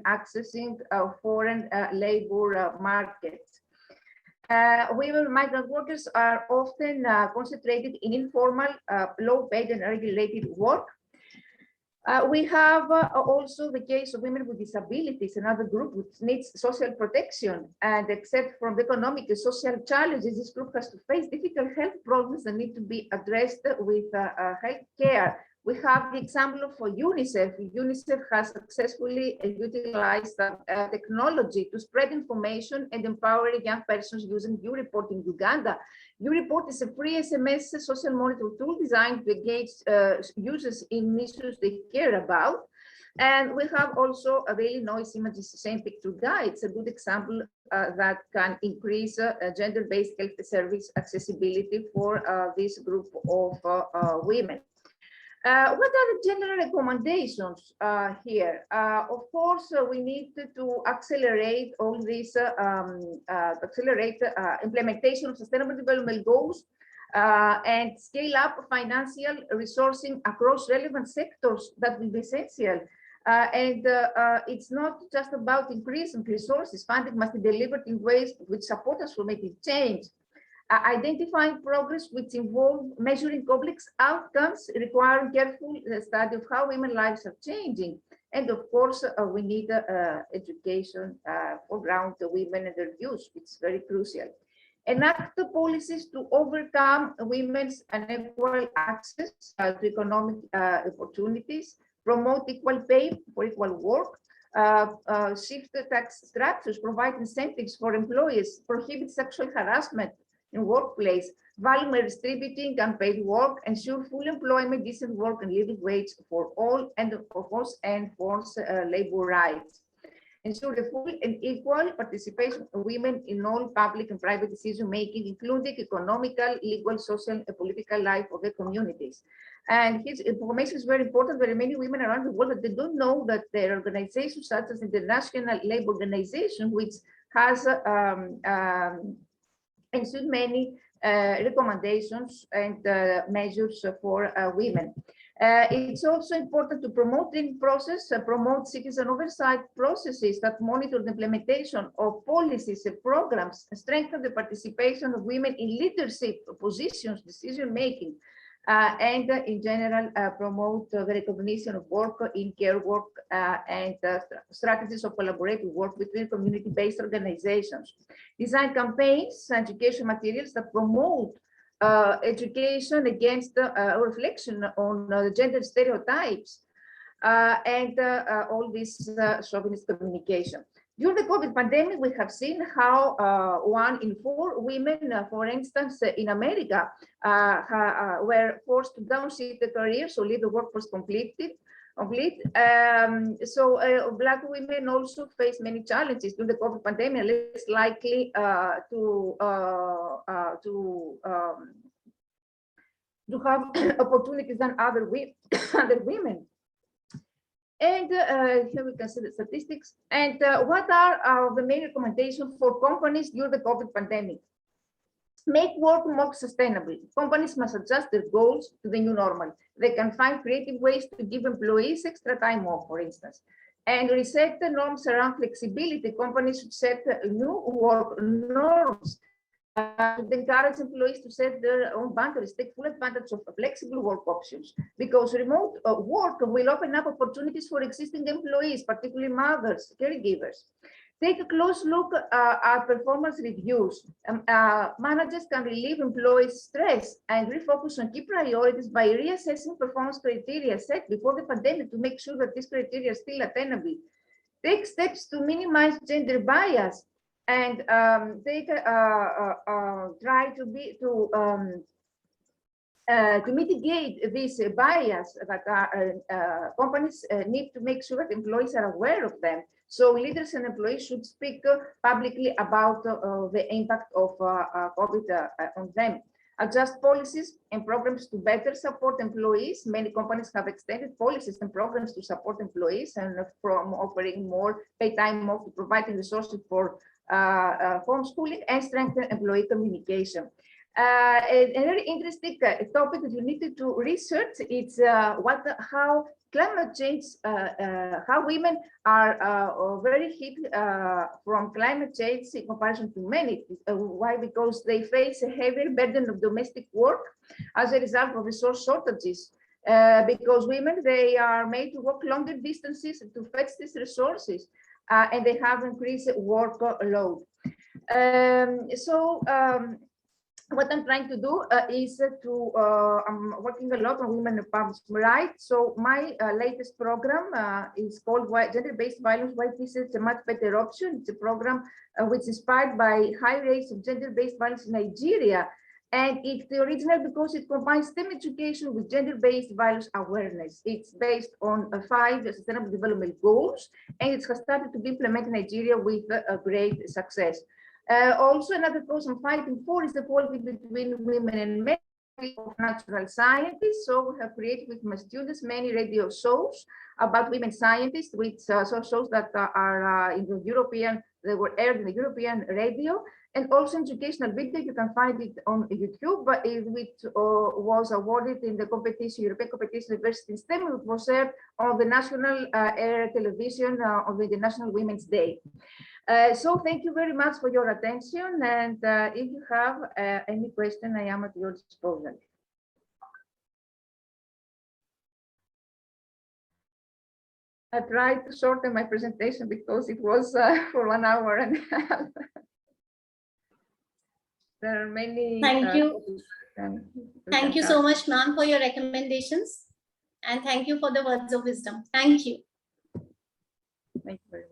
accessing foreign labor markets. Women migrant workers are often concentrated in informal, low-paid and regulated work. We have also the case of women with disabilities, another group which needs social protection, and except from the economic and social challenges, this group has to face difficult health problems that need to be addressed with health care. We have the example of UNICEF. UNICEF has successfully utilized technology to spread information and empower young persons using U-Report in Uganda. U-Report is a free SMS social monitor tool designed to engage users in issues they care about. And we have also a daily noise images, same picture guide. It's a good example that can increase gender-based health service accessibility for this group of women. What are the general recommendations here? Of course, we need to accelerate all this, implementation of sustainable development goals and scale up financial resourcing across relevant sectors. That will be essential. It's not just about increasing resources. Funding must be delivered in ways which support us for making change. Identifying progress which involve measuring complex outcomes, requiring careful study of how women's lives are changing. And of course, we need education for ground women and their views, which is very crucial. Enact policies to overcome women's unequal access to economic opportunities, promote equal pay for equal work, shift the tax structures, provide incentives for employers, prohibit sexual harassment in workplace, value redistributing unpaid work, ensure full employment, decent work, and living wage for all, and of course, enforce labor rights. Ensure the full and equal participation of women in all public and private decision making, including economical, legal, social, and political life of the communities. And his information is very important. There are many women around the world that they don't know that their organizations, such as the International Labour Organization, which has ensued many recommendations and measures for women. It's also important to promote the process, promote citizen oversight processes that monitor the implementation of policies and programs, strengthen the participation of women in leadership positions, decision making, and in general promote the recognition of work in care work and strategies of collaborative work between community-based organizations. Design campaigns and education materials that promote education against reflection on gender stereotypes and all this chauvinist communication. During the COVID pandemic, we have seen how 1 in 4 women, for instance, in America, were forced to downshift their careers or leave the workforce completely. Black women also face many challenges during the COVID pandemic, less likely to have opportunities than other women. And here we can see the statistics. And what are the main recommendations for companies during the COVID pandemic? Make work more sustainable. Companies must adjust their goals to the new normal. They can find creative ways to give employees extra time off, for instance. And reset the norms around flexibility. Companies should set new work norms to encourage employees to set their own boundaries, take full advantage of flexible work options, because remote work will open up opportunities for existing employees, particularly mothers, caregivers. Take a close look at performance reviews. Managers can relieve employees' stress and refocus on key priorities by reassessing performance criteria set before the pandemic to make sure that these criteria are still attainable. Take steps to minimize gender bias and try to mitigate this bias that companies need to make sure that employees are aware of them. So leaders and employees should speak publicly about the impact of COVID on them. Adjust policies and programs to better support employees. Many companies have extended policies and programs to support employees, and from offering more paid time off to providing resources for homeschooling and strengthen employee communication. A very interesting topic that you need to research is how climate change, how women are very hit from climate change in comparison to men. Why? Because they face a heavier burden of domestic work as a result of resource shortages. Because women, they are made to walk longer distances to fetch these resources, and they have increased workload. What I'm trying to do is I'm working a lot on women empowerment rights. So my latest program is called Gender-Based Violence, Why This is a Much Better Option. It's a program which is inspired by high rates of gender-based violence in Nigeria. And it's the original because it combines STEM education with gender-based violence awareness. It's based on 5 Sustainable Development Goals, and it has started to be implemented in Nigeria with great success. Also, another cause I'm fighting for is the equality between women and men of natural scientists. So we have created with my students many radio shows about women scientists, which shows that are in the European, they were aired in the European radio, and also educational video. You can find it on YouTube, which was awarded in the competition, European competition, University in STEM. It was aired on the national air television on the International Women's Day. So thank you very much for your attention, and if you have any question, I am at your disposal. I tried to shorten my presentation because it was for 1 hour and a half. There are many. Thank you. Thank you so much, ma'am, for your recommendations, and thank you for the words of wisdom. Thank you. Thank you very much.